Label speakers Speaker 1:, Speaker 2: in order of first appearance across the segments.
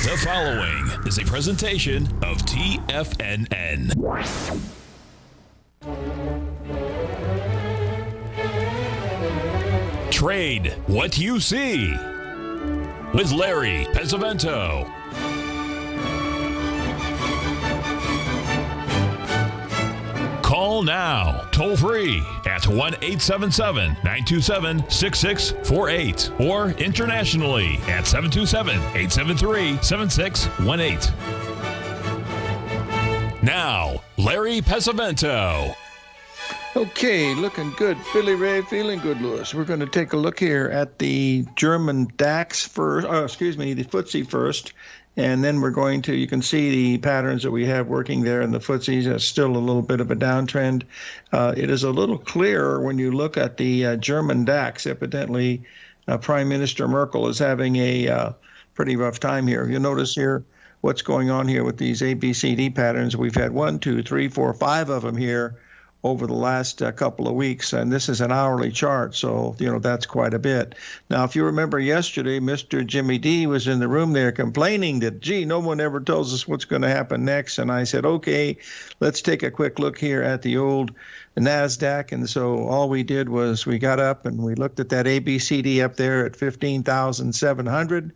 Speaker 1: The following is a presentation of TFNN. Trade what you see with Larry Pesavento. Call now, toll free at 1-877-927-6648 or internationally at 727-873-7618. Now, Larry Pesavento.
Speaker 2: Okay, looking good. Billy Ray, feeling good, Lewis. We're going to take a look here at the German DAX first, the FTSE first. And then we're going to, you can see the patterns that we have working there in the FTSEs. It's still a little bit of a downtrend. It is a little clearer when you look at the German DAX. Evidently, Prime Minister Merkel is having a pretty rough time here. You'll notice here what's going on here with these ABCD patterns. We've had 1, 2, 3, 4, 5 of them here over the last couple of weeks, and this is an hourly chart, so that's quite a bit. Now, if you remember yesterday, Mr. Jimmy D was in the room there complaining that, gee, no one ever tells us what's going to happen next, and I said, okay, let's take a quick look here at the old NASDAQ, and so all we did was we got up and we looked at that ABCD up there at 15,700.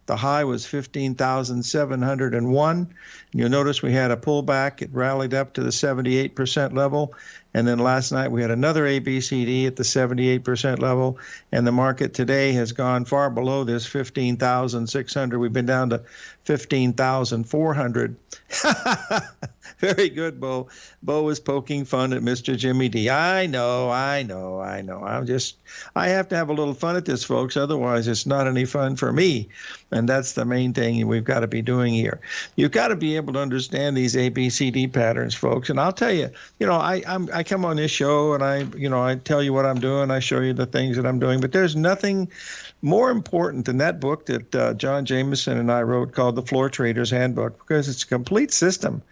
Speaker 2: The high was 15,701. You'll notice we had a pullback. It rallied up to the 78% level. And then last night we had another ABCD at the 78% level. And the market today has gone far below this 15,600. We've been down to 15,400. Very good, Bo. Bo is poking fun at Mr. Jimmy D. I know. I have to have a little fun at this, folks. Otherwise, it's not any fun for me. And that's the main thing we've got to be doing here. You've got to be able to understand these ABCD patterns, folks. And I'll tell you, I come on this show and I tell you what I'm doing. I show you the things that I'm doing. But there's nothing more important than that book that John Jameson and I wrote called The Floor Trader's Handbook, because it's a complete system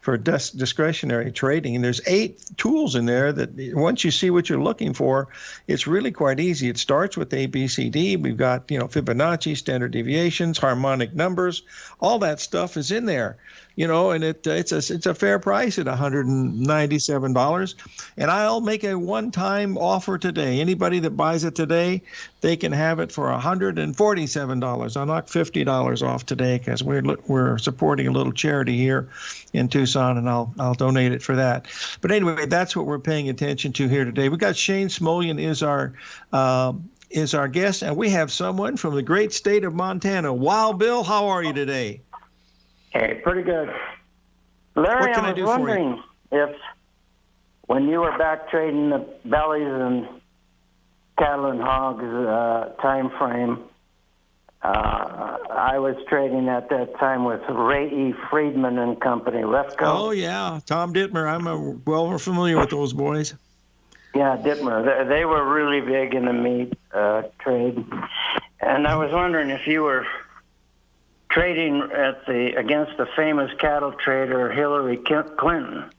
Speaker 2: for discretionary trading. And there's 8 tools in there that once you see what you're looking for, it's really quite easy. It starts with ABCD. We've got, Fibonacci, standard deviations, harmonic numbers, all that stuff is in there. And it's a fair price at $197. And I'll make a one-time offer today. Anybody that buys it today, they can have it for $147. I'll knock $50 off today because we're supporting a little charity here in Tucson, and I'll donate it for that. But anyway, that's what we're paying attention to here today. We got Shane Smolian is our guest, and we have someone from the great state of Montana. Wild Bill, how are you today?
Speaker 3: Hey, pretty good. Larry, I was wondering if when you were back trading the bellies and cattle and hogs time frame, I was trading at that time with Ray E. Friedman and Company, Refco.
Speaker 2: Oh, yeah, Tom Dittmer. I'm well familiar with those boys.
Speaker 3: Yeah, Dittmer. They were really big in the meat trade. And I was wondering if you were trading against the famous cattle trader Hillary Clinton.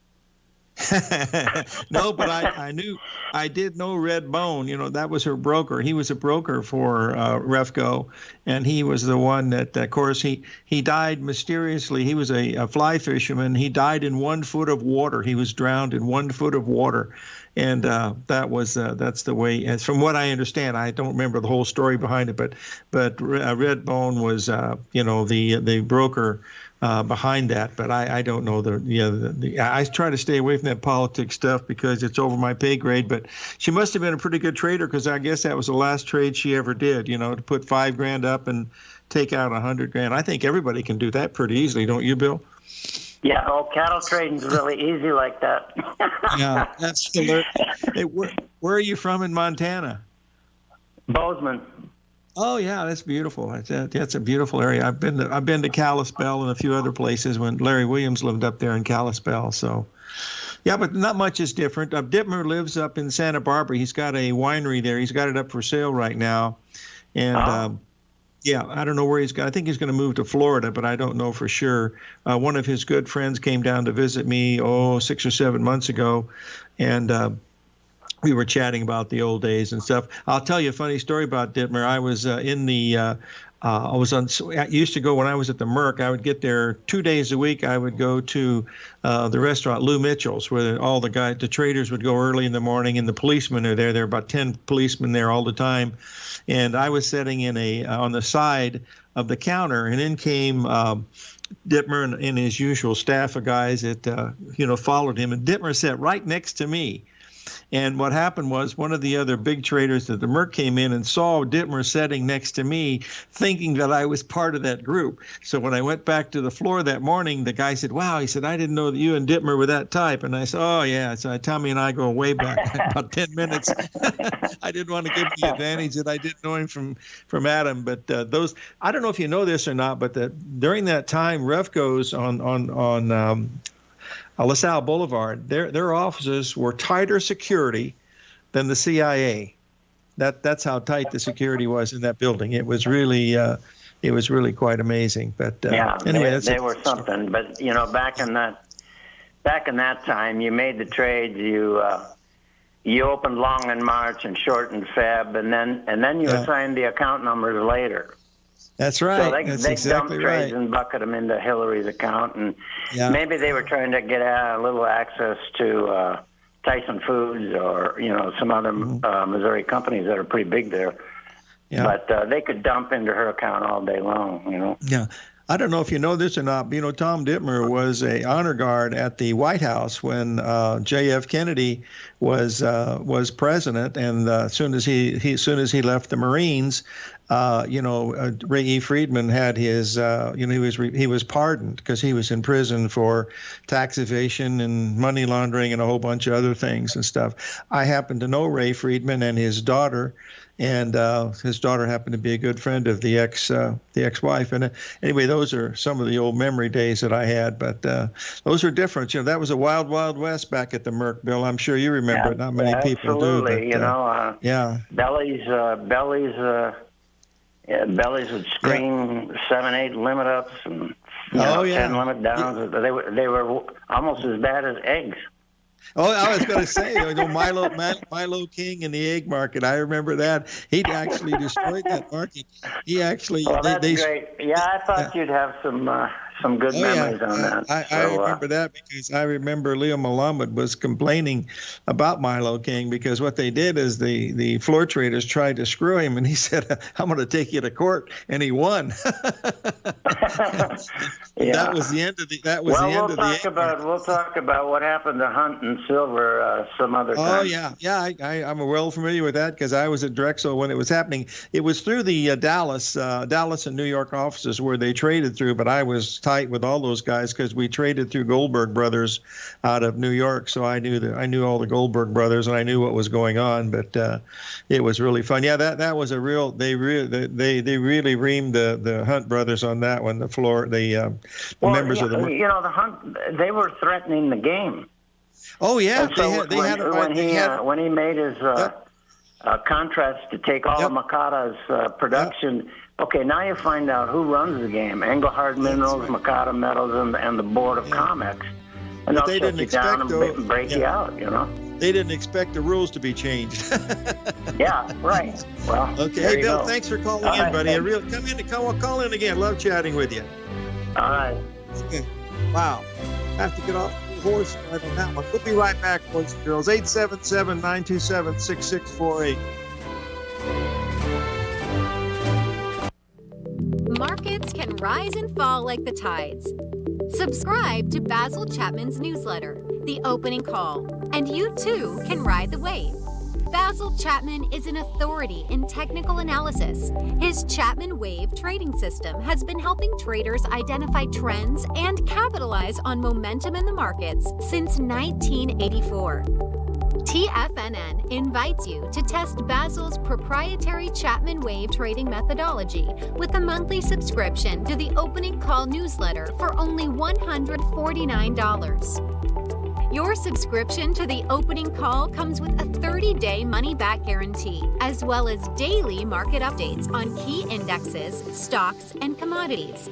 Speaker 2: No, but I did know Red Bone. That was her broker. He was a broker for Refco, and he was the one that, of course, he died mysteriously. He was a fly fisherman. He died in 1 foot of water. He was drowned in 1 foot of water. And that's the way, as from what I understand. I don't remember the whole story behind it, but Red Bone was the broker behind that. But I don't know I try to stay away from that politics stuff because it's over my pay grade. But she must have been a pretty good trader, because I guess that was the last trade she ever did. To put $5,000 up and take out $100,000. I think everybody can do that pretty easily, don't you, Bill?
Speaker 3: Yeah, cattle trading's really easy like that.
Speaker 2: Yeah, that's hey, where are you from in Montana?
Speaker 3: Bozeman.
Speaker 2: Oh yeah, that's beautiful. That's a beautiful area. I've been to Kalispell and a few other places when Larry Williams lived up there in Kalispell. So, yeah, but not much is different. Dittmer lives up in Santa Barbara. He's got a winery there. He's got it up for sale right now, and. Yeah, I don't know where he's going. I think he's going to move to Florida, but I don't know for sure. One of his good friends came down to visit me, 6 or 7 months ago, and we were chatting about the old days and stuff. I'll tell you a funny story about Dittmer. I was in the I used to go when I was at the Merck. I would get there 2 days a week. I would go to the restaurant Lou Mitchell's, where all the traders would go early in the morning, and the policemen are there. There are about 10 policemen there all the time, and I was sitting on the side of the counter, and in came Dittmer and his usual staff of guys that followed him, and Dittmer sat right next to me. And what happened was one of the other big traders at the Merck came in and saw Dittmer sitting next to me, thinking that I was part of that group. So when I went back to the floor that morning, the guy said, "Wow," he said, "I didn't know that you and Dittmer were that type." And I said, "Oh, yeah." So Tommy and I go way back about 10 minutes. I didn't want to give him the advantage that I didn't know him from Adam. But I don't know if you know this or not, but during that time, Refco's on LaSalle Boulevard, their offices were tighter security than the CIA. That's how tight the security was in that building. It was really quite amazing. But anyway,
Speaker 3: they were something. But back in that time, you made the trades. You opened long in March and short in Feb, and then you assigned the account numbers later.
Speaker 2: That's right.
Speaker 3: So they
Speaker 2: exactly
Speaker 3: dumped trades
Speaker 2: right.
Speaker 3: and bucket them into Hillary's account, and maybe they were trying to get a little access to Tyson Foods or some other Missouri companies that are pretty big there. Yeah. But they could dump into her account all day long.
Speaker 2: Yeah. I don't know if you know this or not, but Tom Dittmer was a honor guard at the White House when J.F. Kennedy was president, and as soon as he left the Marines, Ray E. Friedman had his, he was pardoned because he was in prison for tax evasion and money laundering and a whole bunch of other things and stuff. I happen to know Ray Friedman and his daughter. And his daughter happened to be a good friend of the ex-wife. And anyway, those are some of the old memory days that I had. But those are different. That was a wild, wild west back at the Merck, Bill. I'm sure you remember it. Not many people do.
Speaker 3: But, Bellies would scream 7, 8 limit ups and 10 limit downs. They were almost as bad as eggs.
Speaker 2: Oh, I was going to say, Milo King in the egg market. I remember that. He actually destroyed that market. He actually.
Speaker 3: Well, that's great. Yeah, I thought you'd have some good memories on that.
Speaker 2: I remember that because I remember Leo Malamed was complaining about Milo King because what they did is the floor traders tried to screw him, and he said, "I'm going to take you to court," and he won. That was the end of the. That was the end of the.
Speaker 3: We'll talk about what happened to Hunt and Silver some other time.
Speaker 2: Oh yeah. I'm well familiar with that because I was at Drexel when it was happening. It was through the Dallas and New York offices where they traded through, but I was tight with all those guys because we traded through Goldberg Brothers out of New York, so I knew all the Goldberg Brothers and I knew what was going on. But it was really fun. Yeah, that was a real. They really reamed the Hunt brothers on that one. The floor, members of the.
Speaker 3: The Hunt, they were threatening the game.
Speaker 2: Oh yeah,
Speaker 3: when he made his contracts to take all of Makata's production. Okay, now you find out who runs the game: Engelhard Minerals, Makata Metals, and the board of Comex, and they'll shut you down and break you out.
Speaker 2: They didn't expect the rules to be changed.
Speaker 3: Yeah, right. Well,
Speaker 2: okay. Hey, Bill, thanks for calling in, buddy. Call in again. Love chatting with you.
Speaker 3: All right.
Speaker 2: Okay. Wow. Have to get off the horse on that one. We'll be right back, boys and girls. 877-927-6648.
Speaker 4: Markets can rise and fall like the tides. Subscribe to Basil Chapman's newsletter, The Opening Call, and you too can ride the wave. Basil Chapman is an authority in technical analysis. His Chapman Wave trading system has been helping traders identify trends and capitalize on momentum in the markets since 1984. TFNN invites you to test Basil's proprietary Chapman Wave trading methodology with a monthly subscription to the Opening Call newsletter for only $149. Your subscription to the Opening Call comes with a 30-day money-back guarantee, as well as daily market updates on key indexes, stocks, and commodities.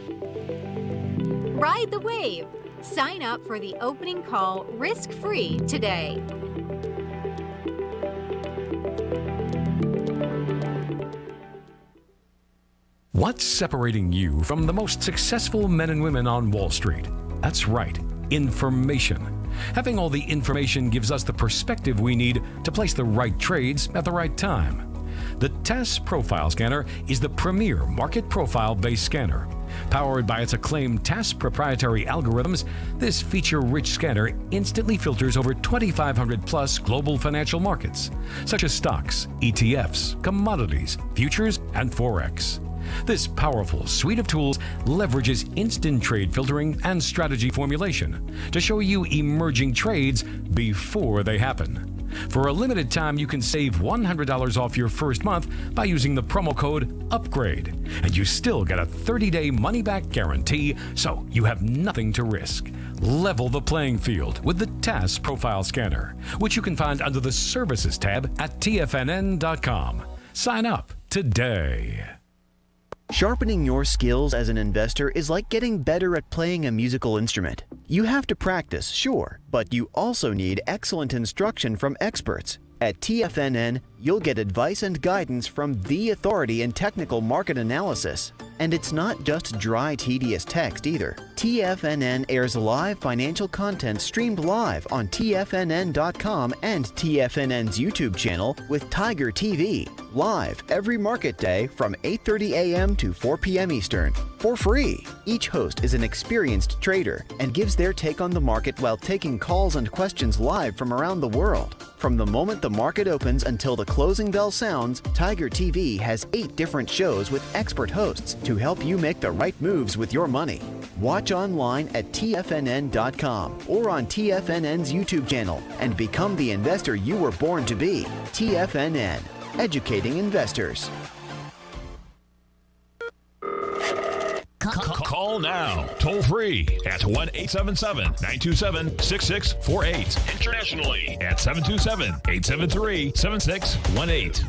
Speaker 4: Ride the wave. Sign up for the Opening Call risk-free today.
Speaker 5: What's separating you from the most successful men and women on Wall Street? That's right, information. Having all the information gives us the perspective we need to place the right trades at the right time. The TAS Profile Scanner is the premier market profile-based scanner. Powered by its acclaimed TAS proprietary algorithms, this feature-rich scanner instantly filters over 2,500 plus global financial markets, such as stocks, ETFs, commodities, futures, and Forex. This powerful suite of tools leverages instant trade filtering and strategy formulation to show you emerging trades before they happen. For a limited time, you can save $100 off your first month by using the promo code UPGRADE, and you still get a 30-day money-back guarantee, so you have nothing to risk. Level the playing field with the TAS Profile Scanner, which you can find under the Services tab at TFNN.com. Sign up today.
Speaker 6: Sharpening your skills as an investor is like getting better at playing a musical instrument. You have to practice, sure, but you also need excellent instruction from experts. At TFNN, you'll get advice and guidance from the authority in technical market analysis. And it's not just dry, tedious text either. TFNN airs live financial content streamed live on TFNN.com and TFNN's YouTube channel with Tiger TV, live every market day from 8:30 a.m. to 4 p.m. Eastern, for free. Each host is an experienced trader and gives their take on the market while taking calls and questions live from around the world. From the moment the market opens until the closing bell sounds, Tiger TV has 8 different shows with expert hosts to help you make the right moves with your money. Watch online at TFNN.com or on TFNN's YouTube channel and become the investor you were born to be. TFNN, educating investors.
Speaker 1: Call now, toll free at 1-877-927-6648. Internationally at 727-873-7618.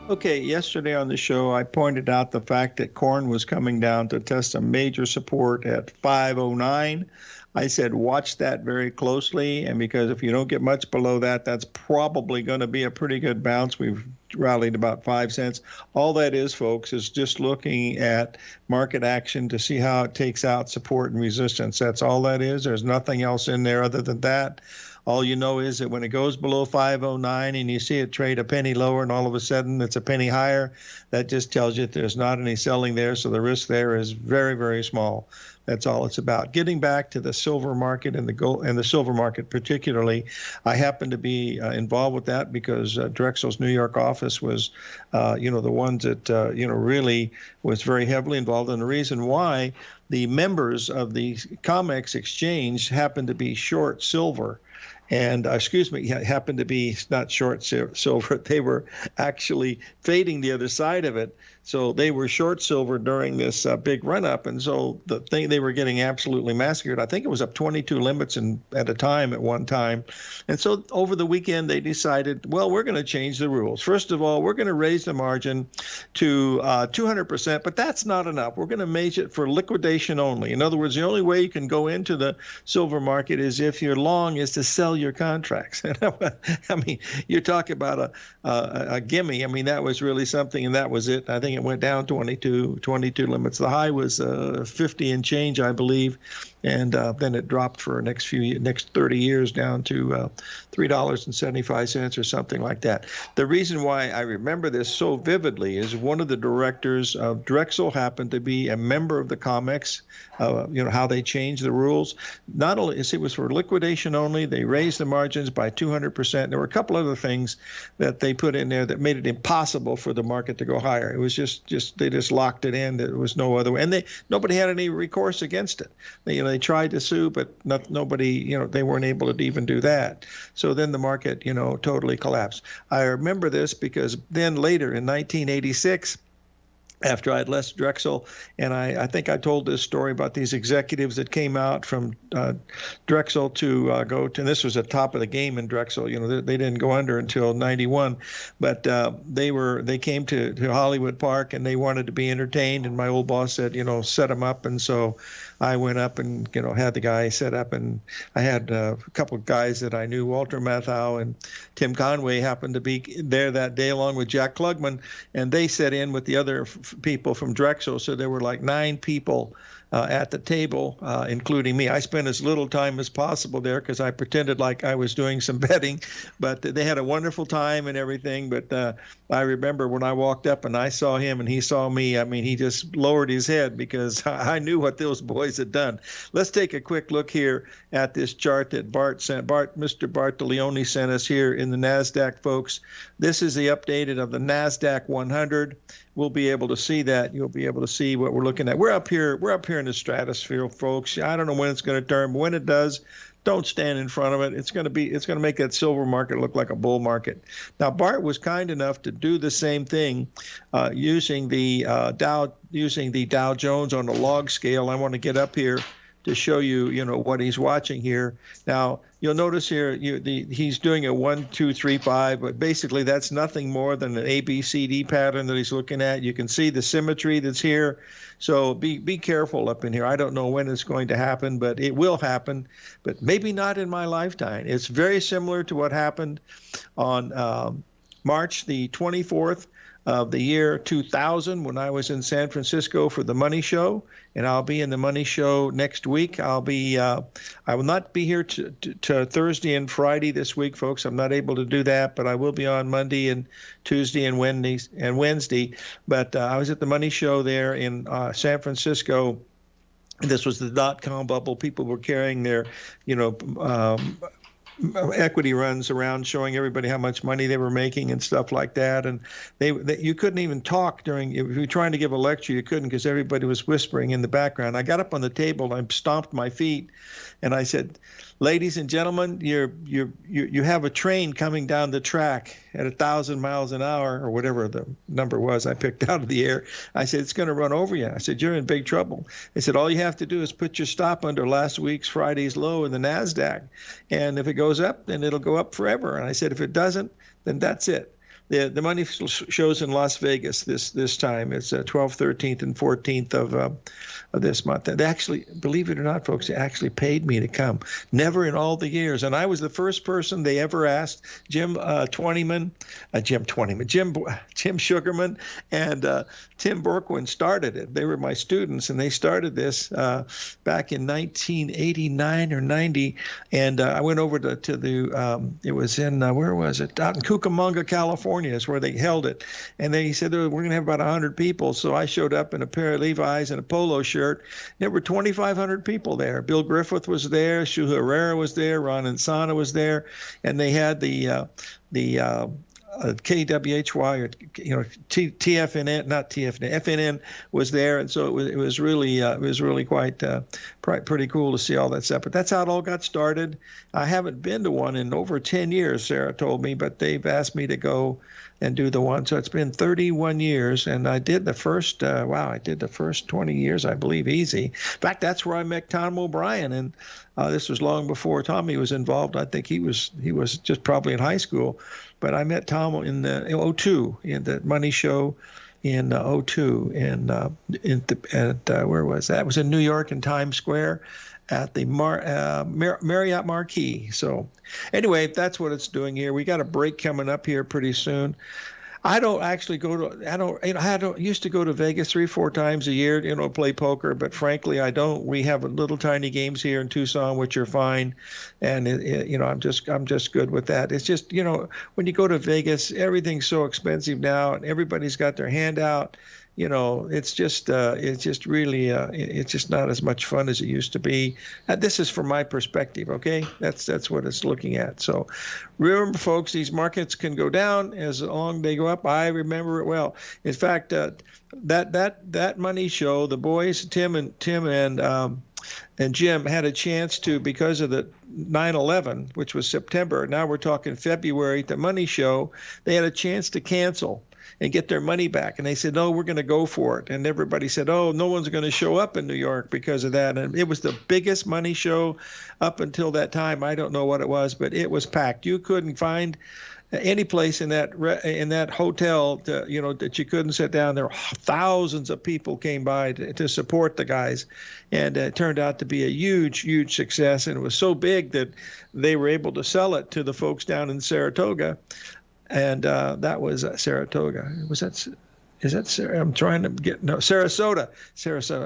Speaker 2: Okay, yesterday on the show, I pointed out the fact that corn was coming down to test a major support at 509. I said, watch that very closely, and because if you don't get much below that, that's probably going to be a pretty good bounce. We've rallied about 5 cents. All that is, folks, is just looking at market action to see how it takes out support and resistance. That's all that is. There's nothing else in there other than that. All you know is that when it goes below 509 and you see it trade a penny lower and all of a sudden it's a penny higher, that just tells you there's not any selling there, so the risk there is very, very small. That's all it's about. Getting back to the silver market and the gold and the silver market particularly, I happen to be involved with that because Drexel's New York office was, the ones that really was very heavily involved. And the reason why the members of the COMEX exchange happened to be short silver. And happened to be not short silver. They were actually fading the other side of it. So they were short silver during this big run up. And so the thing, they were getting absolutely massacred. I think it was up 22 limits at a time at one time. And so over the weekend, they decided, well, we're going to change the rules. First of all, we're going to raise the margin to 200%, but that's not enough. We're going to measure it for liquidation only. In other words, the only way you can go into the silver market is if you're long is to sell your contracts. I mean, you're talking about a gimme. I mean, that was really something, and that was it. I think it went down 22 limits. The high was 50 and change, I believe, and then it dropped for next 30 years down to $3.75 or something like that. The reason why I remember this so vividly is one of the directors of Drexel happened to be a member of the COMEX. How they changed the rules. Not only it was for liquidation only, they raised the margins by 200%. There were a couple other things that they put in there that made it impossible for the market to go higher. It was just they just locked it in. There was no other way, and nobody had any recourse against it. They tried to sue, but nobody, they weren't able to even do that. So then the market, totally collapsed. I remember this because then later in 1986. After I'd left Drexel, and I think I told this story about these executives that came out from Drexel to go to, and this was at top of the game in Drexel. They didn't go under until 91, but they came to Hollywood Park and they wanted to be entertained, and my old boss said, set them up, and so I went up and had the guy set up, and I had a couple of guys that I knew. Walter Matthau and Tim Conway happened to be there that day, along with Jack Klugman, and they set in with the other people from Drexel. So there were like 9 people at the table, including me. I spent as little time as possible there because I pretended like I was doing some betting, but they had a wonderful time and everything. But I remember when I walked up and I saw him and he saw me, I mean, he just lowered his head because I knew what those boys had done. Let's take a quick look here at this chart that Mr. Bartolioni sent us here in the NASDAQ, folks. This is the updated of the NASDAQ 100. We'll be able to see that. You'll be able to see what we're looking at. We're up here in the stratosphere, folks. I don't know when it's going to turn, but when it does, don't stand in front of it. It's going to make that silver market look like a bull market. Now, Bart was kind enough to do the same thing using the Dow Jones on the log scale. I want to get up here to show you, what he's watching here. Now, you'll notice here he's doing a 1, 2, 3, 5, but basically that's nothing more than an ABCD pattern that he's looking at. You can see the symmetry that's here. So be careful up in here. I don't know when it's going to happen, but it will happen, but maybe not in my lifetime. It's very similar to what happened on March the 24th of the year 2000 when I was in San Francisco for the Money Show, and I'll be in the Money Show next week. I will not be here to Thursday and Friday this week, folks. I'm not able to do that, but I will be on Monday and Tuesday and Wednesday. But I was at the Money Show there in San Francisco. This was the dot-com bubble. People were carrying their, equity runs around showing everybody how much money they were making and stuff like that. And you couldn't even talk if you were trying to give a lecture, you couldn't because everybody was whispering in the background. I got up on the table, I stomped my feet, and I said, "Ladies and gentlemen, you have a train coming down the track at 1,000 miles an hour," or whatever the number was I picked out of the air. I said, "It's going to run over you." I said, "You're in big trouble." They said, "All you have to do is put your stop under last week's Friday's low in the NASDAQ. And if it goes up, then it'll go up forever." And I said, "If it doesn't, then that's it." The money shows in Las Vegas this time. It's 12th, 13th, and 14th of this month. They actually, believe it or not, folks, they actually paid me to come. Never in all the years. And I was the first person they ever asked. Jim Sugarman and Tim Borkwin started it. They were my students, and they started this back in 1989 or 90. And I went over to the, it was in, where was it? Out in Cucamonga, California is where they held it. And they said, "We're going to have about 100 people. So I showed up in a pair of Levi's and a polo shirt. There were 2,500 people there. Bill Griffith was there. Shu Herrera was there. Ron Insana was there. And they had the KWHY or TFNN, not TFNN, FNN was there, and so it was really quite pretty cool to see all that stuff. But that's how it all got started. I haven't been to one in over 10 years, Sarah told me, but they've asked me to go and do the one. So it's been 31 years, and I did the first 20 years, I believe, easy. In fact, that's where I met Tom O'Brien, and this was long before Tommy was involved. I think he was just probably in high school. But I met Tom in the 2002 in the Money Show in 2002, and where was that? It was in New York in Times Square at the Marriott Marquis. So anyway, that's what it's doing here. We got a break coming up here pretty soon. I don't actually I used to go to Vegas 3-4 times a year, play poker, but frankly, I don't. We have little tiny games here in Tucson, which are fine. And I'm just good with that. It's just, when you go to Vegas, everything's so expensive now and everybody's got their hand out. It's just really it's just not as much fun as it used to be. This is from my perspective, okay? That's what it's looking at. So remember, folks, these markets can go down as long as they go up. I remember it well. In fact, that Money Show, the boys, Tim and Jim had a chance to, because of the 9/11, which was September. Now we're talking February. The Money Show, they had a chance to cancel and get their money back. And they said, "No, we're going to go for it." And everybody said, "Oh, no one's going to show up in New York because of that." And it was the biggest Money Show up until that time. I don't know what it was, but it was packed. You couldn't find any place in that hotel, that you couldn't sit down. There were thousands of people came by to support the guys, and it turned out to be a huge, huge success. And it was so big that they were able to sell it to the folks down in Saratoga, and that was Saratoga. Was that? Is that I'm trying to get Sarasota.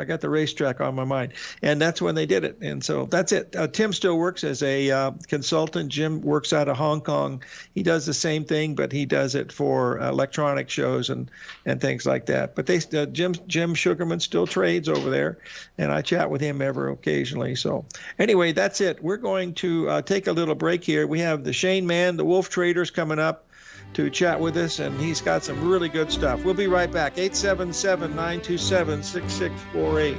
Speaker 2: I got the racetrack on my mind, and that's when they did it. And so that's it. Tim still works as a consultant. Jim works out of Hong Kong. He does the same thing, but he does it for electronic shows and things like that. But Jim Sugarman still trades over there, and I chat with him ever occasionally. So anyway, that's it. We're going to take a little break here. We have the Shane Man, the Wolf Traders, coming up to chat with us, and he's got some really good stuff. We'll be right back. 877-927-6648.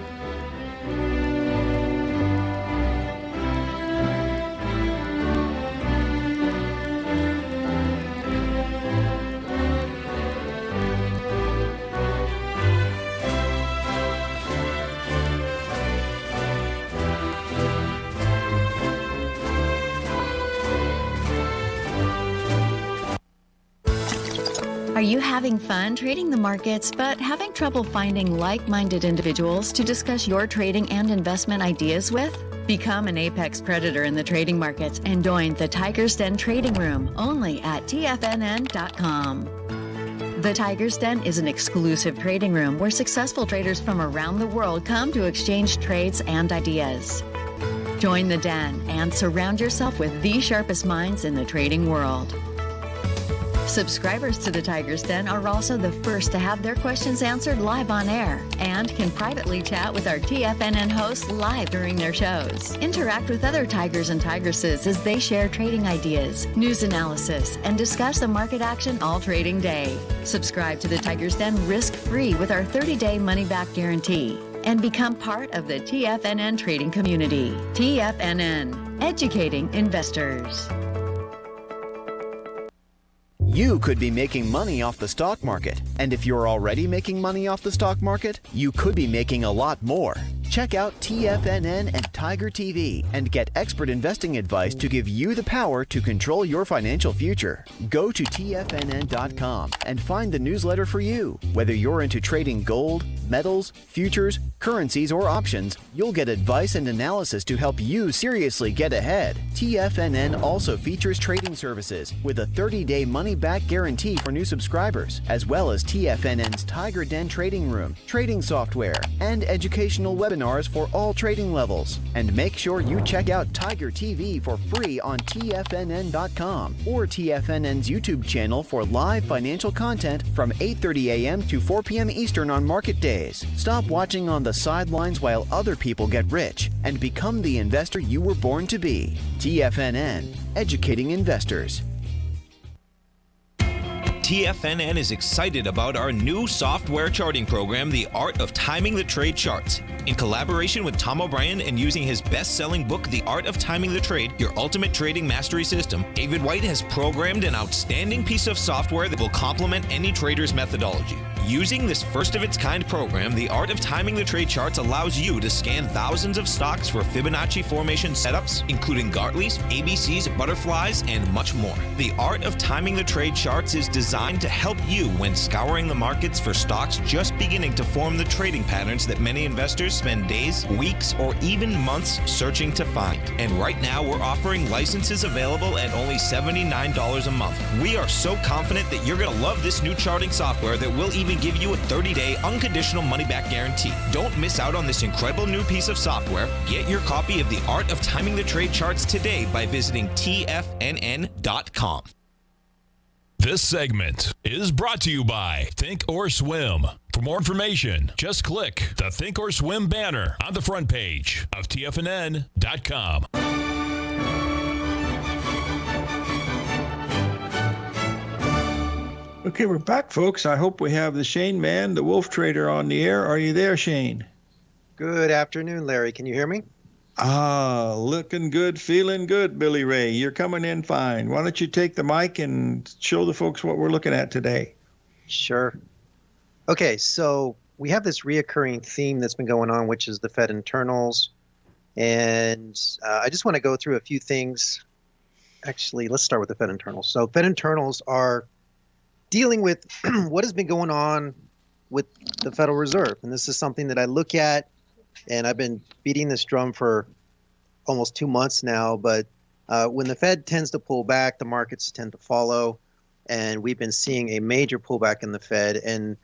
Speaker 7: Are you having fun trading the markets but having trouble finding like-minded individuals to discuss your trading and investment ideas with? Become an apex predator in the trading markets and join the Tiger's Den Trading Room only at TFNN.com. The Tiger's Den is an exclusive trading room where successful traders from around the world come to exchange trades and ideas. Join the den and surround yourself with the sharpest minds in the trading world. Subscribers to the Tiger's Den are also the first to have their questions answered live on air and can privately chat with our TFNN hosts live during their shows. Interact with other Tigers and Tigresses as they share trading ideas, news analysis, and discuss the market action all trading day. Subscribe to the Tiger's Den risk-free with our 30-day money-back guarantee and become part of the TFNN trading community. TFNN, educating investors.
Speaker 6: You could be making money off the stock market. And if you're already making money off the stock market, you could be making a lot more. Check out TFNN and Tiger TV and get expert investing advice to give you the power to control your financial future. Go to TFNN.com and find the newsletter for you. Whether you're into trading gold, metals, futures, currencies, or options, you'll get advice and analysis to help you seriously get ahead. TFNN also features trading services with a 30-day money-back guarantee for new subscribers, as well as TFNN's Tiger Den Trading Room, trading software, and educational webinars for all trading levels. And make sure you check out Tiger TV for free on TFNN.com or TFNN's YouTube channel for live financial content from 8:30 a.m. to 4 p.m. Eastern on market days. Stop watching on the sidelines while other people get rich and become the investor you were born to be. TFNN, educating investors.
Speaker 8: TFNN is excited about our new software charting program, The Art of Timing the Trade Charts. In collaboration with Tom O'Brien and using his best-selling book, The Art of Timing the Trade, Your Ultimate Trading Mastery System, David White has programmed an outstanding piece of software that will complement any trader's methodology. Using this first-of-its-kind program, The Art of Timing the Trade Charts allows you to scan thousands of stocks for Fibonacci formation setups, including Gartley's, ABC's, butterflies, and much more. The Art of Timing the Trade Charts is designed to help you when scouring the markets for stocks just beginning to form the trading patterns that many investors spend days, weeks, or even months searching to find. And right now, we're offering licenses available at only $79 a month. We are so confident that you're going to love this new charting software that will even give you a 30-day unconditional money-back guarantee. Don't miss out on this incredible new piece of software. Get your copy of The Art of Timing the Trade Charts today by visiting TFNN.com.
Speaker 1: This segment is brought to you by Thinkorswim. For more information, just click the Thinkorswim banner on the front page of TFNN.com.
Speaker 2: Okay, we're back, folks. I hope we have the Shane Man, the Wolf Trader, on the air. Are you there, Shane?
Speaker 9: Good afternoon, Larry. Can you hear me?
Speaker 2: Looking good, feeling good, Billy Ray. You're coming in fine. Why don't you take the mic and show the folks what we're looking at today?
Speaker 9: Sure. Okay, so we have this reoccurring theme that's been going on, which is the Fed internals. And I just want to go through a few things actually, let's start with the Fed internals. So Fed internals are dealing with what has been going on with the Federal Reserve. And this is something that I look at, and I've been beating this drum for almost 2 months now. But when the Fed tends to pull back, the markets tend to follow. And we've been seeing a major pullback in the Fed. And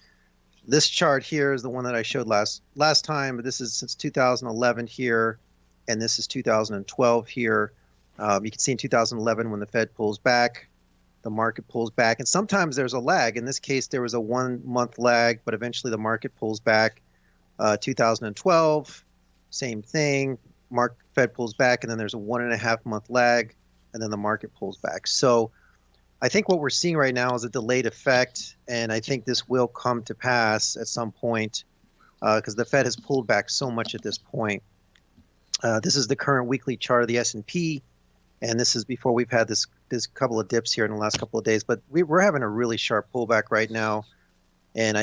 Speaker 9: this chart here is the one that I showed last time. But this is since 2011 here, and this is 2012 here. You can see in 2011 when the Fed pulls back, the market pulls back. And sometimes there's a lag. In this case, there was a 1 month lag, but eventually the market pulls back. 2012, same thing. Fed pulls back, and then there's a 1.5 month lag, and then the market pulls back. So I think what we're seeing right now is a delayed effect, and I think this will come to pass at some point because the Fed has pulled back so much at this point. This is the current weekly chart of the S&P, and this is before we've had this couple of dips here in the last couple of days. But we're having a really sharp pullback right now, and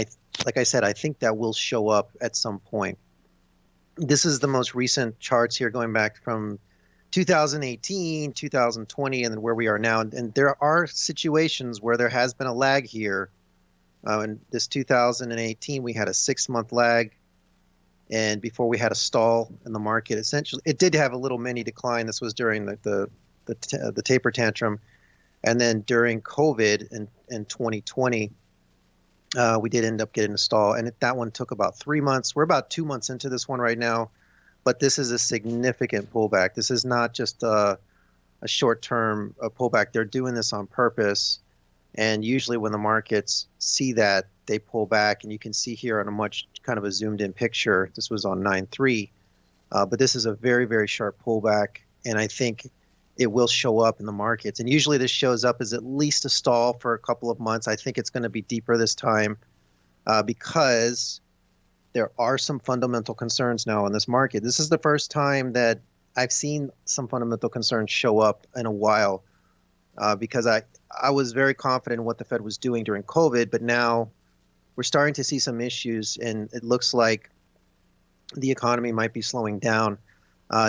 Speaker 9: like I said, I think that will show up at some point. This is the most recent charts here going back from 2018, 2020, and then where we are now. And there are situations where there has been a lag here. In this 2018, we had a 6 month lag. And before we had a stall in the market, essentially, it did have a little mini decline. This was during the taper tantrum. And then during COVID in 2020, we did end up getting a stall. And that one took about 3 months. We're about 2 months into this one right now. But this is a significant pullback. This is not just a short-term pullback. They're doing this on purpose. And usually when the markets see that, they pull back. And you can see here on a much kind of a zoomed-in picture, this was on 9/3. But this is a very, very sharp pullback. And I think it will show up in the markets. And usually this shows up as at least a stall for a couple of months. I think it's going to be deeper this time because there are some fundamental concerns now in this market. This is the first time that I've seen some fundamental concerns show up in a while because I was very confident in what the Fed was doing during COVID, but now we're starting to see some issues, and it looks like the economy might be slowing down.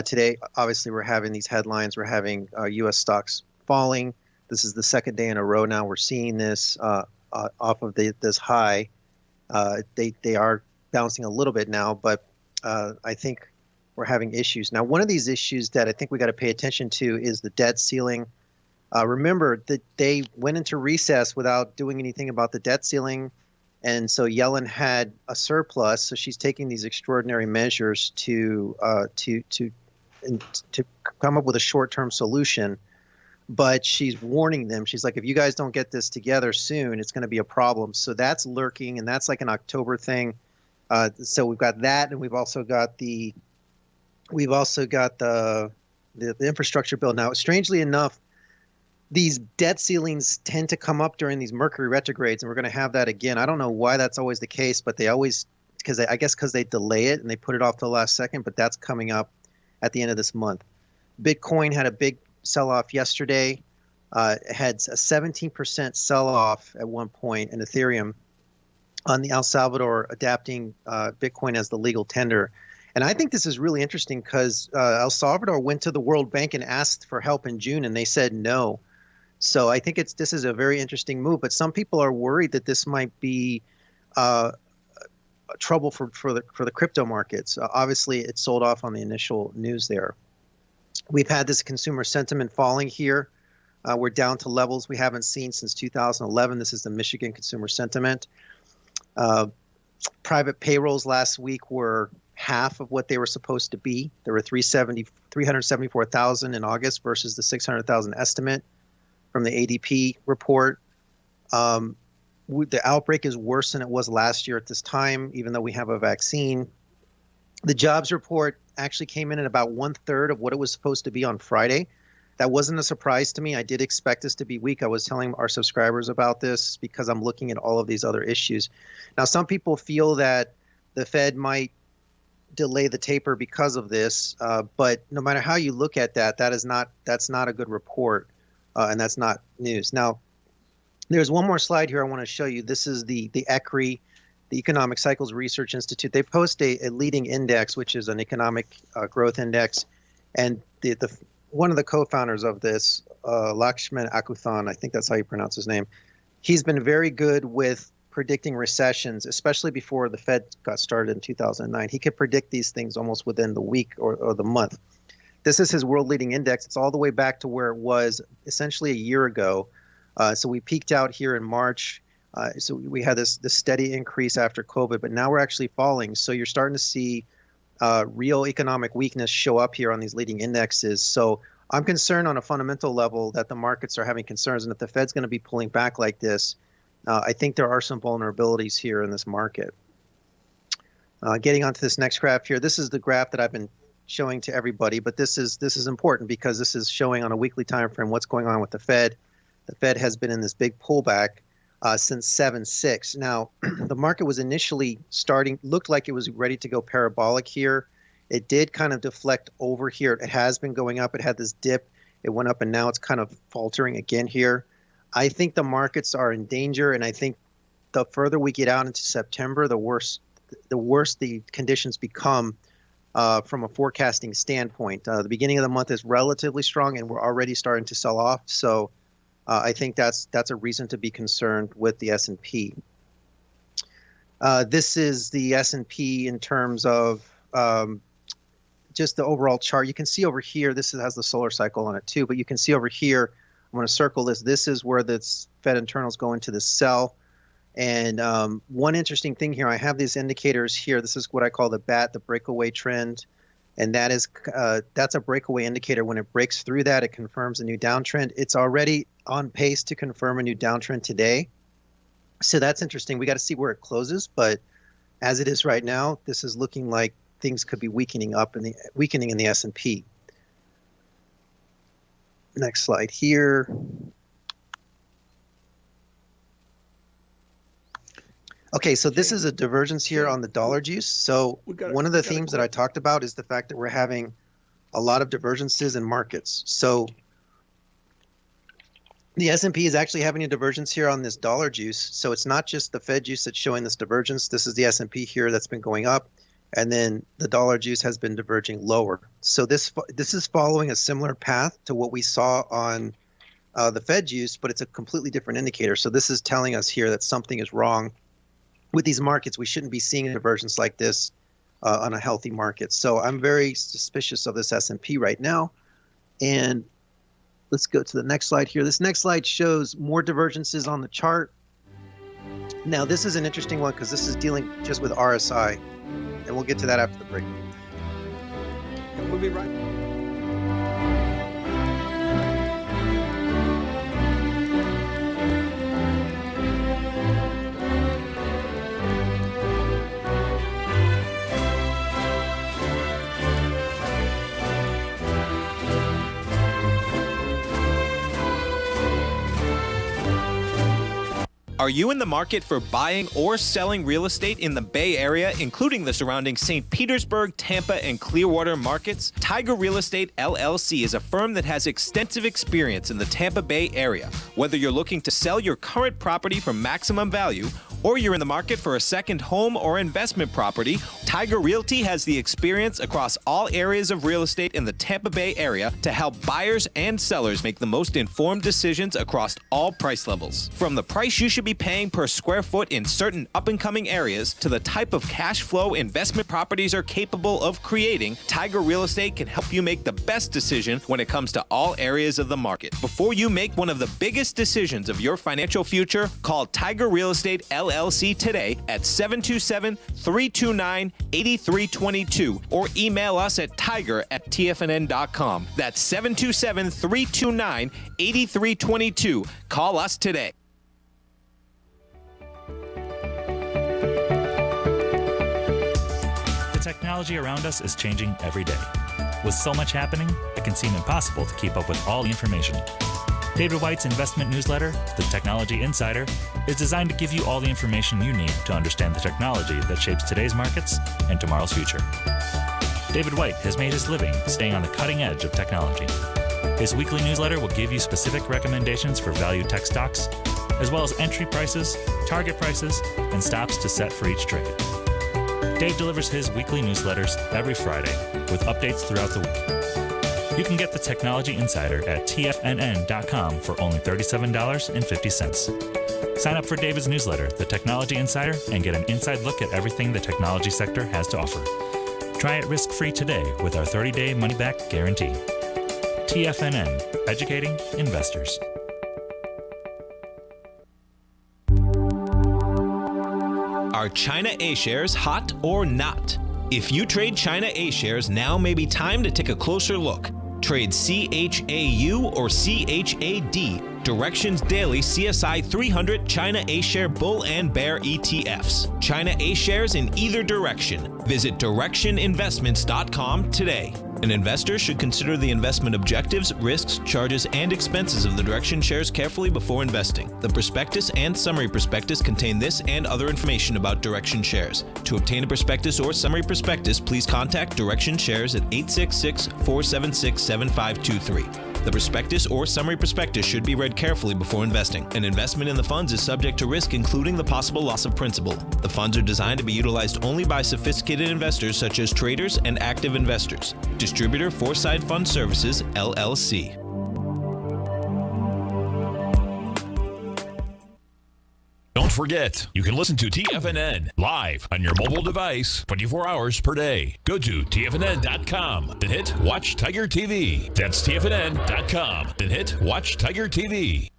Speaker 9: Today, obviously, we're having these headlines. We're having U.S. stocks falling. This is the second day in a row now we're seeing this off of this high. They are bouncing a little bit now, but I think we're having issues. Now, one of these issues that I think we got to pay attention to is the debt ceiling. Remember that they went into recess without doing anything about the debt ceiling, and so Yellen had a surplus. So she's taking these extraordinary measures to come up with a short-term solution. But she's warning them. She's like, if you guys don't get this together soon, it's going to be a problem. So that's lurking, and that's like an October thing. So we've got that, and we've also got the infrastructure bill. Now, strangely enough, these debt ceilings tend to come up during these Mercury retrogrades, and we're going to have that again. I don't know why that's always the case, but they always, because they delay it and they put it off to the last second, but that's coming up at the end of this month. Bitcoin had a big sell-off yesterday. It had a 17% sell-off at one point in Ethereum on the El Salvador adapting Bitcoin as the legal tender. And I think this is really interesting because El Salvador went to the World Bank and asked for help in June, and they said no. So I think this is a very interesting move. But some people are worried that this might be trouble for the crypto markets. Obviously, it sold off on the initial news there. We've had this consumer sentiment falling here. We're down to levels we haven't seen since 2011. This is the Michigan consumer sentiment. Private payrolls last week were half of what they were supposed to be. There were 374,000 in August versus the 600,000 estimate from the ADP report. The outbreak is worse than it was last year at this time, even though we have a vaccine. The jobs report actually came in at about 1/3 of what it was supposed to be on Friday. That wasn't a surprise to me. I did expect this to be weak. I was telling our subscribers about this because I'm looking at all of these other issues. Now, some people feel that the Fed might delay the taper because of this, but no matter how you look at that, that's not a good report, and that's not news. Now, there's one more slide here I want to show you. This is the ECRI, the Economic Cycles Research Institute. They post a leading index, which is an economic growth index, and one of the co-founders of this Lakshman Akuthan, I think that's how you pronounce his name. He's been very good with predicting recessions, especially before the Fed got started in 2009. He could predict these things almost within the week or the month. This is his world leading index. It's all the way back to where it was essentially a year ago. So we peaked out here in March. So we had this steady increase after COVID, but now we're actually falling. So you're starting to see real economic weakness show up here on these leading indexes. So I'm concerned on a fundamental level that the markets are having concerns, and if the Fed's going to be pulling back like this, I think there are some vulnerabilities here in this market. Getting onto this next graph here, this is the graph that I've been showing to everybody, but this is important because this is showing on a weekly time frame what's going on with the Fed. The Fed has been in this big pullback since 7/6. Now, the market was initially looked like it was ready to go parabolic here. It did kind of deflect over here. It has been going up. It had this dip. It went up, and now it's kind of faltering again here. I think the markets are in danger, and I think the further we get out into September, the worse the conditions become from a forecasting standpoint. The beginning of the month is relatively strong, and we're already starting to sell off. So I think that's a reason to be concerned with the S&P. This is the S&P in terms of just the overall chart. You can see over here, this has the solar cycle on it too, but you can see over here, I'm going to circle this. This is where the Fed internals go into the sell. And one interesting thing here, I have these indicators here. This is what I call the BAT, the breakaway trend. And that's a breakaway indicator. When it breaks through that, it confirms a new downtrend. It's already on pace to confirm a new downtrend today. So that's interesting. We got to see where it closes. But as it is right now, this is looking like things could be weakening in the S&P. Next slide here. Okay, so this is a divergence here on the dollar juice. So one of the themes that I talked about is the fact that we're having a lot of divergences in markets. So the S&P is actually having a divergence here on this dollar juice. So it's not just the Fed juice that's showing this divergence. This is the S&P here that's been going up, and then the dollar juice has been diverging lower. So this is following a similar path to what we saw on the Fed juice, but it's a completely different indicator. So this is telling us here that something is wrong with these markets. We shouldn't be seeing a divergence like this on a healthy market. So I'm very suspicious of this S&P right now. And let's go to the next slide here. This next slide shows more divergences on the chart. Now, this is an interesting one because this is dealing just with RSI. And we'll get to that after the break.
Speaker 2: And we'll be right back.
Speaker 8: Are you in the market for buying or selling real estate in the Bay Area, including the surrounding St. Petersburg, Tampa, and Clearwater markets? Tiger Real Estate LLC is a firm that has extensive experience in the Tampa Bay area. Whether you're looking to sell your current property for maximum value, or you're in the market for a second home or investment property, Tiger Realty has the experience across all areas of real estate in the Tampa Bay area to help buyers and sellers make the most informed decisions across all price levels. From the price you should be paying per square foot in certain up-and-coming areas to the type of cash flow investment properties are capable of creating, Tiger Real Estate can help you make the best decision when it comes to all areas of the market. Before you make one of the biggest decisions of your financial future, call Tiger Real Estate LLC today at 727-329-8322 or email us at tiger@tfnn.com. That's 727-329-8322. Call us today.
Speaker 10: The technology around us is changing every day. With so much happening, it can seem impossible to keep up with all the information. David White's investment newsletter, The Technology Insider, is designed to give you all the information you need to understand the technology that shapes today's markets and tomorrow's future. David White has made his living staying on the cutting edge of technology. His weekly newsletter will give you specific recommendations for value tech stocks, as well as entry prices, target prices, and stops to set for each trade. Dave delivers his weekly newsletters every Friday with updates throughout the week. You can get the Technology Insider at TFNN.com for only $37.50. Sign up for David's newsletter, The Technology Insider, and get an inside look at everything the technology sector has to offer. Try it risk-free today with our 30-day money-back guarantee. TFNN, educating investors.
Speaker 8: Are China A-shares hot or not? If you trade China A-shares, now may be time to take a closer look. Trade CHAU or CHAD, Directions Daily CSI 300 China A-share Bull and Bear ETFs. China A-shares in either direction. Visit directioninvestments.com today. An investor should consider the investment objectives, risks, charges, and expenses of the Direction shares carefully before investing. The prospectus and summary prospectus contain this and other information about Direction shares. To obtain a prospectus or summary prospectus, please contact Direction shares at 866-476-7523. The prospectus or summary prospectus should be read carefully before investing. An investment in the funds is subject to risk, including the possible loss of principal. The funds are designed to be utilized only by sophisticated investors such as traders and active investors. Distributor Foreside Fund Services, LLC.
Speaker 1: Don't forget, you can listen to TFNN live on your mobile device 24 hours per day. Go to TFNN.com, then hit Watch Tiger TV. That's TFNN.com, then hit Watch Tiger TV.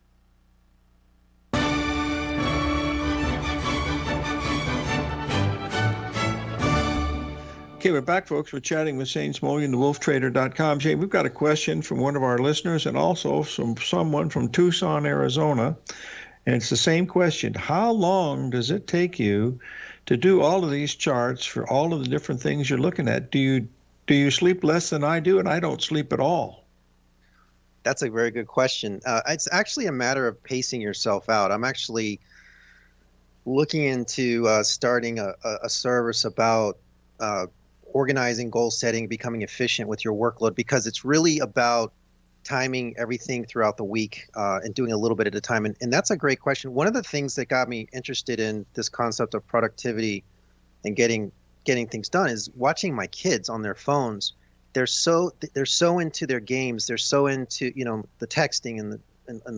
Speaker 2: Okay, we're back, folks. We're chatting with Shane Smolian, thewolftrader.com. Shane, we've got a question from one of our listeners and also from someone from Tucson, Arizona. And it's the same question. How long does it take you to do all of these charts for all of the different things you're looking at? Do you sleep less than I do? And I don't sleep at all.
Speaker 9: That's a very good question. It's actually a matter of pacing yourself out. I'm actually looking into starting a service about organizing, goal setting, becoming efficient with your workload, because it's really about timing everything throughout the week and doing a little bit at a time. And that's a great question. One of the things that got me interested in this concept of productivity and getting things done is watching my kids on their phones. They're so into their games. They're so into, the texting and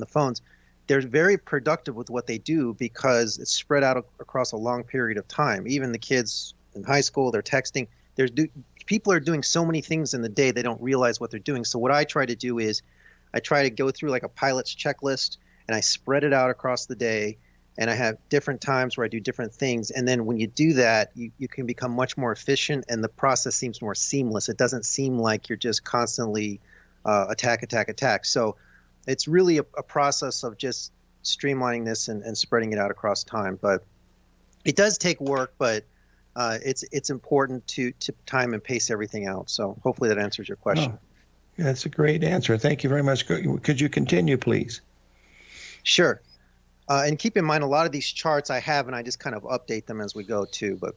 Speaker 9: the phones. They're very productive with what they do because it's spread out across a long period of time. Even the kids in high school, they're texting. People are doing so many things in the day, they don't realize what they're doing. So what I try to do is I try to go through like a pilot's checklist, and I spread it out across the day, and I have different times where I do different things. And then when you do that, you can become much more efficient, and the process seems more seamless. It doesn't seem like you're just constantly attack. So it's really a process of just streamlining this and spreading it out across time. But it does take work, but it's important to time and pace everything out. So hopefully that answers your question.
Speaker 2: Oh, yeah, that's a great answer. Thank you very much. Could you continue, please?
Speaker 9: Sure. And keep in mind, a lot of these charts I have, and I just kind of update them as we go too. But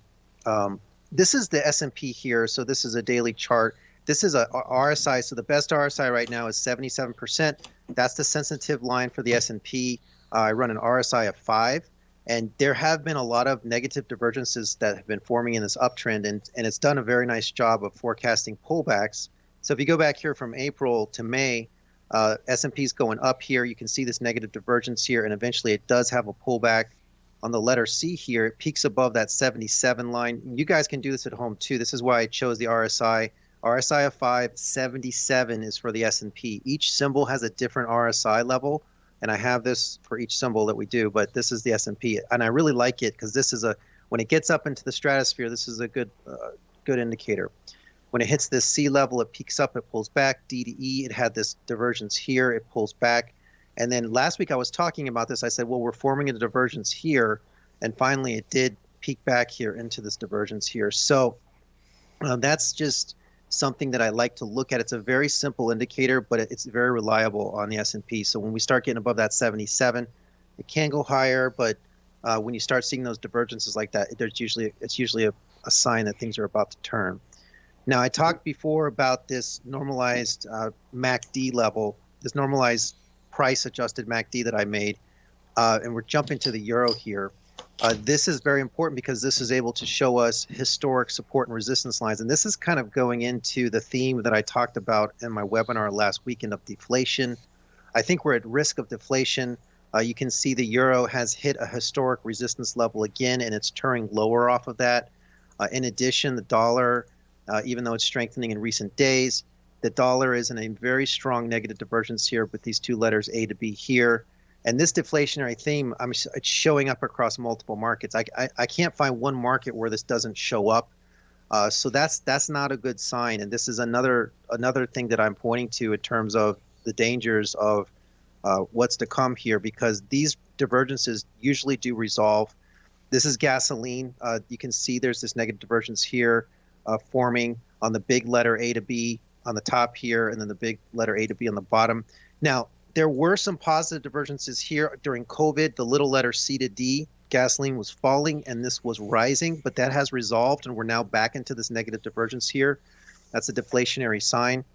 Speaker 9: this is the S&P here. So this is a daily chart. This is a RSI. So the best RSI right now is 77%. That's the sensitive line for the S&P. I run an RSI of 5. And there have been a lot of negative divergences that have been forming in this uptrend, and it's done a very nice job of forecasting pullbacks. So if you go back here from April to May, S&P's going up here. You can see this negative divergence here, and eventually it does have a pullback on the letter C here. It peaks above that 77 line. You guys can do this at home too. This is why I chose the RSI. RSI of 5, 77 is for the S&P. Each symbol has a different RSI level. And I have this for each symbol that we do, but this is the S&P, and I really like it because this is when it gets up into the stratosphere, this is a good indicator. When it hits this C level, it peaks up, it pulls back. D to E, it had this divergence here, it pulls back, and then last week I was talking about this. I said, well, we're forming a divergence here, and finally it did peak back here into this divergence here. So that's just something that I like to look at. It's a very simple indicator, but it's very reliable on the S&P. So when we start getting above that 77, it can go higher, but when you start seeing those divergences like that, it's usually a sign that things are about to turn. Now, I talked before about this normalized MACD level, this normalized price-adjusted MACD that I made, and we're jumping to the euro here. This is very important because this is able to show us historic support and resistance lines. And this is kind of going into the theme that I talked about in my webinar last weekend of deflation. I think we're at risk of deflation. You can see the euro has hit a historic resistance level again, and it's turning lower off of that. In addition, the dollar, even though it's strengthening in recent days, the dollar is in a very strong negative divergence here with these two letters A to B here. And this deflationary theme, it's showing up across multiple markets. I can't find one market where this doesn't show up. So that's not a good sign. And this is another thing that I'm pointing to in terms of the dangers of what's to come here, because these divergences usually do resolve. This is gasoline. You can see there's this negative divergence here forming on the big letter A to B on the top here, and then the big letter A to B on the bottom. Now, there were some positive divergences here during COVID. The little letter C to D, gasoline was falling and this was rising, but that has resolved and we're now back into this negative divergence here. That's a deflationary sign.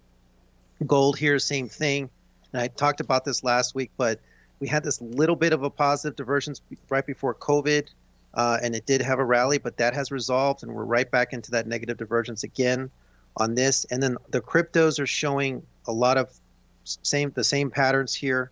Speaker 9: Gold here, same thing. And I talked about this last week, but we had this little bit of a positive divergence right before COVID, and it did have a rally, but that has resolved and we're right back into that negative divergence again on this. And then the cryptos are showing a lot of the same patterns here.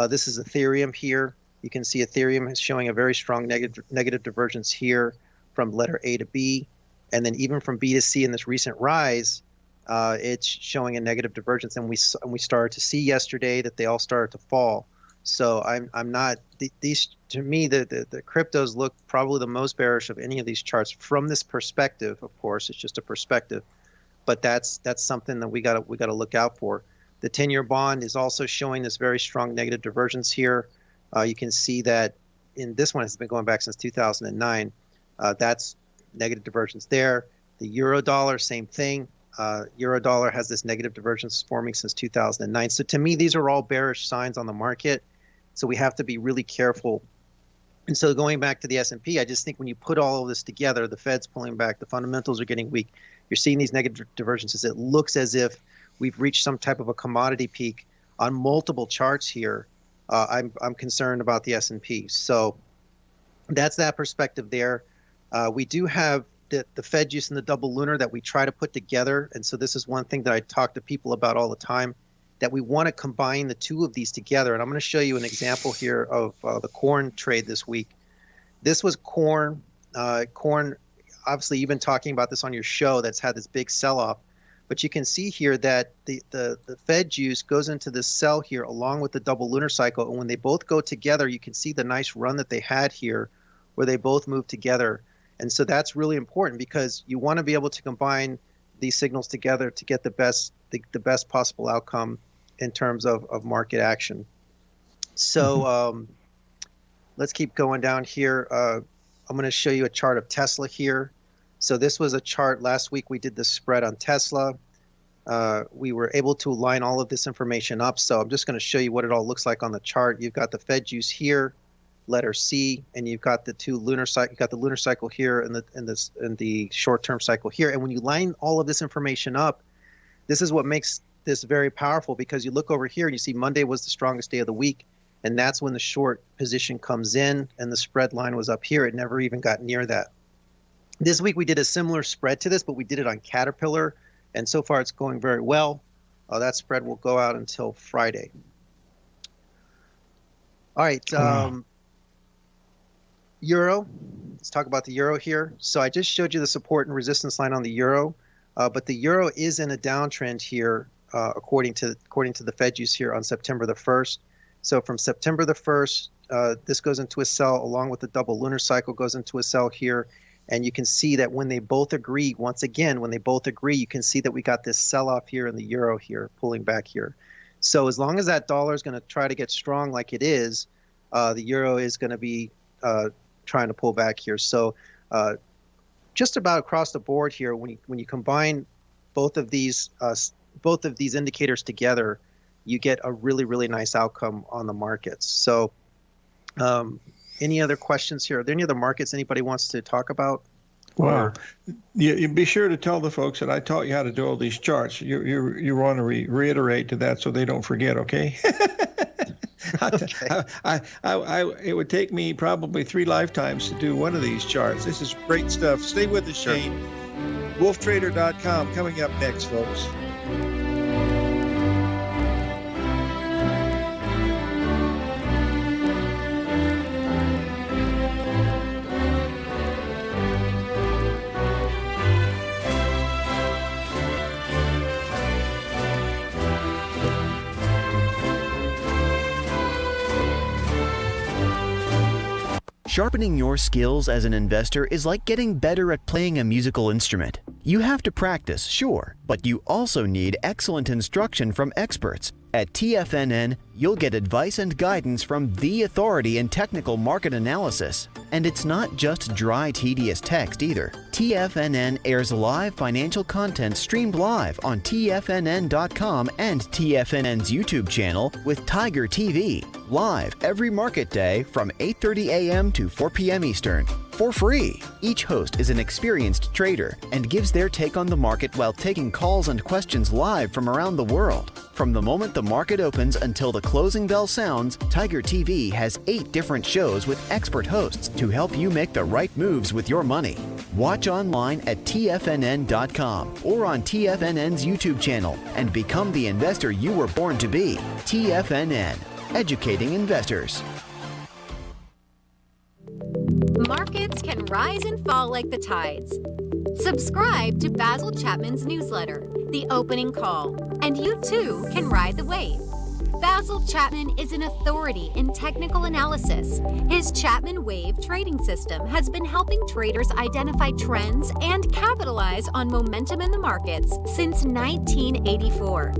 Speaker 9: This is Ethereum here. You can see Ethereum is showing a very strong negative divergence here from letter A to B. And then even from B to C in this recent rise, it's showing a negative divergence. And we started to see yesterday that they all started to fall. So I'm not, these, to me, the cryptos look probably the most bearish of any of these charts from this perspective. Of course, it's just a perspective, but that's something that we gotta look out for. The 10-year bond is also showing this very strong negative divergence here. You can see that in this one, it's been going back since 2009. That's negative divergence there. The euro dollar, same thing. Euro dollar has this negative divergence forming since 2009. So to me, these are all bearish signs on the market. So we have to be really careful. And so going back to the S&P, I just think when you put all of this together, the Fed's pulling back, the fundamentals are getting weak. You're seeing these negative divergences. It looks as if we've reached some type of a commodity peak on multiple charts here. I'm concerned about the S&P. So that's that perspective there. We do have the Fed using the double lunar that we try to put together. And so this is one thing that I talk to people about all the time, that we want to combine the two of these together. And I'm going to show you an example here of the corn trade this week. This was corn. Corn, obviously, you've been talking about this on your show, that's had this big sell-off. But you can see here that the Fed juice goes into this sell here along with the double lunar cycle. And when they both go together, you can see the nice run that they had here where they both move together. And so that's really important because you want to be able to combine these signals together to get the best possible outcome in terms of market action. So let's keep going down here. I'm going to show you a chart of Tesla here. So this was a chart last week. We did the spread on Tesla. We were able to line all of this information up. So I'm just going to show you what it all looks like on the chart. You've got the Fed juice here, letter C, and you've got the two lunar cycle. You've got the lunar cycle here and the short-term cycle here. And when you line all of this information up, this is what makes this very powerful, because you look over here and you see Monday was the strongest day of the week, and that's when the short position comes in, and the spread line was up here. It never even got near that. This week we did a similar spread to this, but we did it on Caterpillar, and so far it's going very well. That spread will go out until Friday. All right, Euro. Let's talk about the Euro here. So I just showed you the support and resistance line on the Euro, but the Euro is in a downtrend here, according to the Fed juice here on September the 1st. So from September the 1st, this goes into a sell along with the double lunar cycle goes into a sell here. And you can see that when they both agree, once again, when they both agree, you can see that we got this sell-off here in the euro here, pulling back here. So as long as that dollar is going to try to get strong like it is, the euro is going to be trying to pull back here. So just about across the board here, when you combine both of these indicators together, you get a really, really nice outcome on the markets. So any other questions here? Are there any other markets anybody wants to talk about?
Speaker 2: Well, you be sure to tell the folks that I taught you how to do all these charts. You want to reiterate to that so they don't forget, okay?
Speaker 9: Okay.
Speaker 2: It would take me probably 3 lifetimes to do one of these charts. This is great stuff. Stay with us, Shane. WolfTrader.com coming up next, folks.
Speaker 6: Sharpening your skills as an investor is like getting better at playing a musical instrument. You have to practice, sure, but you also need excellent instruction from experts. At TFNN, you'll get advice and guidance from the authority in technical market analysis. And it's not just dry, tedious text either. TFNN airs live financial content streamed live on TFNN.com and TFNN's YouTube channel with Tiger TV, live every market day from 8:30 a.m. to 4 p.m. Eastern, for free. Each host is an experienced trader and gives their take on the market while taking calls and questions live from around the world. From the moment the market opens until the closing bell sounds, Tiger TV has 8 different shows with expert hosts to help you make the right moves with your money. Watch online at TFNN.com or on TFNN's YouTube channel and become the investor you were born to be. TFNN, educating investors.
Speaker 4: Markets can rise and fall like the tides. Subscribe to Basil Chapman's newsletter, The Opening Call, and you too can ride the wave. Basil Chapman is an authority in technical analysis. His Chapman Wave trading system has been helping traders identify trends and capitalize on momentum in the markets since 1984.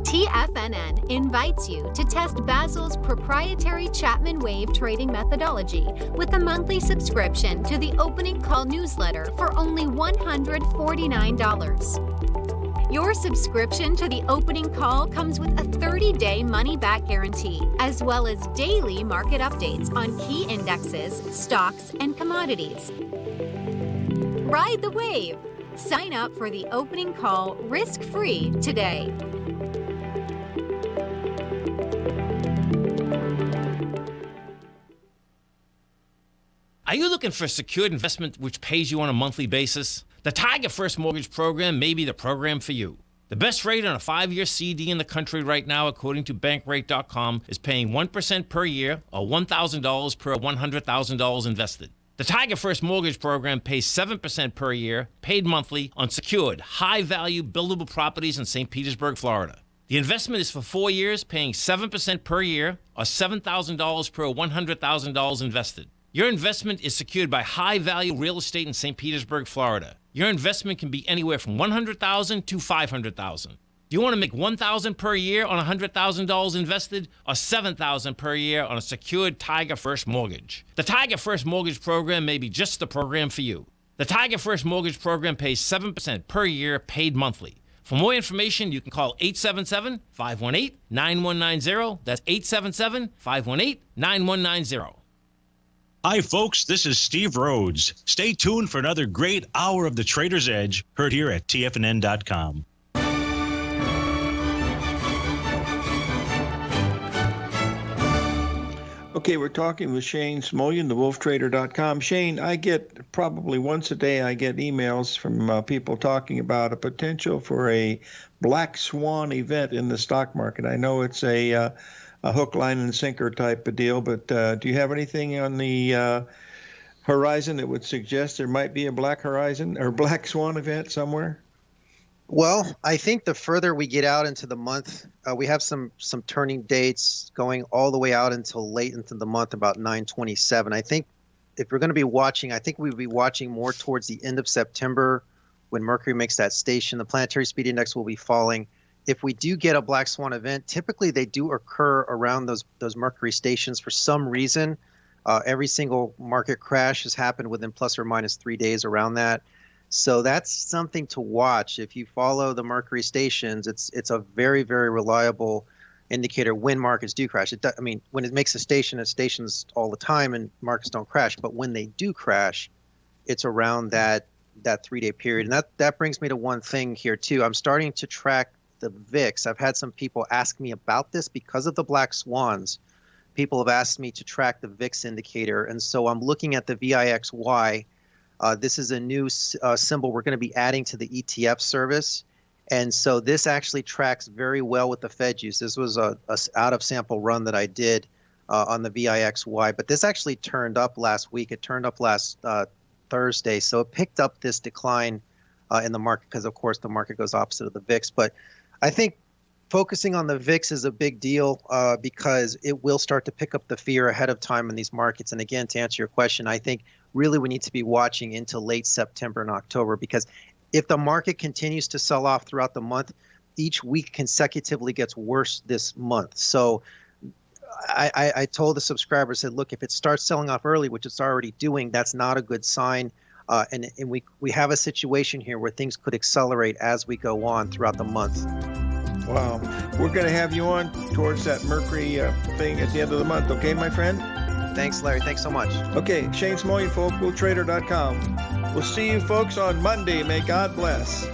Speaker 4: TFNN invites you to test Basil's proprietary Chapman Wave trading methodology with a monthly subscription to the Opening Call newsletter for only $149. Your subscription to the Opening Call comes with a 30-day money-back guarantee, as well as daily market updates on key indexes, stocks, and commodities. Ride the wave! Sign up for the Opening Call risk-free today.
Speaker 11: Are you looking for a secured investment which pays you on a monthly basis? The Tiger First Mortgage Program may be the program for you. The best rate on a 5-year CD in the country right now, according to Bankrate.com, is paying 1% per year or $1,000 per $100,000 invested. The Tiger First Mortgage Program pays 7% per year, paid monthly, on secured, high-value, buildable properties in St. Petersburg, Florida. The investment is for 4 years, paying 7% per year or $7,000 per $100,000 invested. Your investment is secured by high-value real estate in St. Petersburg, Florida. Your investment can be anywhere from $100,000 to $500,000. Do you want to make $1,000 per year on $100,000 invested or $7,000 per year on a secured Tiger First mortgage? The Tiger First Mortgage Program may be just the program for you. The Tiger First Mortgage Program pays 7% per year, paid monthly. For more information, you can call 877-518-9190. That's 877-518-9190.
Speaker 12: Hi, folks. This is Steve Rhodes. Stay tuned for another great hour of The Trader's Edge, heard here at TFNN.com.
Speaker 2: Okay, we're talking with Shane Smolian, the WolfTrader.com. Shane, I get probably once a day, I get emails from people talking about a potential for a black swan event in the stock market. I know it's a hook, line, and sinker type of deal, but do you have anything on the horizon that would suggest there might be a black horizon or black swan event somewhere?
Speaker 9: Well, I think the further we get out into the month, we have some turning dates going all the way out until late into the month, about 9/27. I think if we're going to be watching, I think we'll be watching more towards the end of September when Mercury makes that station. The planetary speed index will be falling. If we do get a black swan event, typically they do occur around those Mercury stations for some reason. Every single market crash has happened within plus or minus 3 days around that. So that's something to watch. If you follow the Mercury stations, it's a very, very reliable indicator when markets do crash. When it makes a station, it stations all the time and markets don't crash. But when they do crash, it's around that 3-day period. And that brings me to one thing here too. I'm starting to track the VIX. I've had some people ask me about this because of the black swans. people have asked me to track the VIX indicator, and so I'm looking at the VIXY. This is a new symbol we're going to be adding to the ETF service. And so this actually tracks very well with the Fed use. This was a out-of-sample run that I did on the VIXY, but this actually turned up last week. It turned up last Thursday, so it picked up this decline in the market because, of course, the market goes opposite of the VIX. But I think focusing on the VIX is a big deal because it will start to pick up the fear ahead of time in these markets. And again, to answer your question, I think really we need to be watching into late September and October, because if the market continues to sell off throughout the month, each week consecutively gets worse this month. So I told the subscribers, said, look, if it starts selling off early, which it's already doing, that's not a good sign. And we have a situation here where things could accelerate as we go on throughout the month.
Speaker 2: Wow. We're going to have you on towards that Mercury thing at the end of the month. Okay, my friend?
Speaker 9: Thanks, Larry. Thanks so much.
Speaker 2: Okay, Shane Smolley, FullCoolTrader.com. We'll see you folks on Monday. May God bless.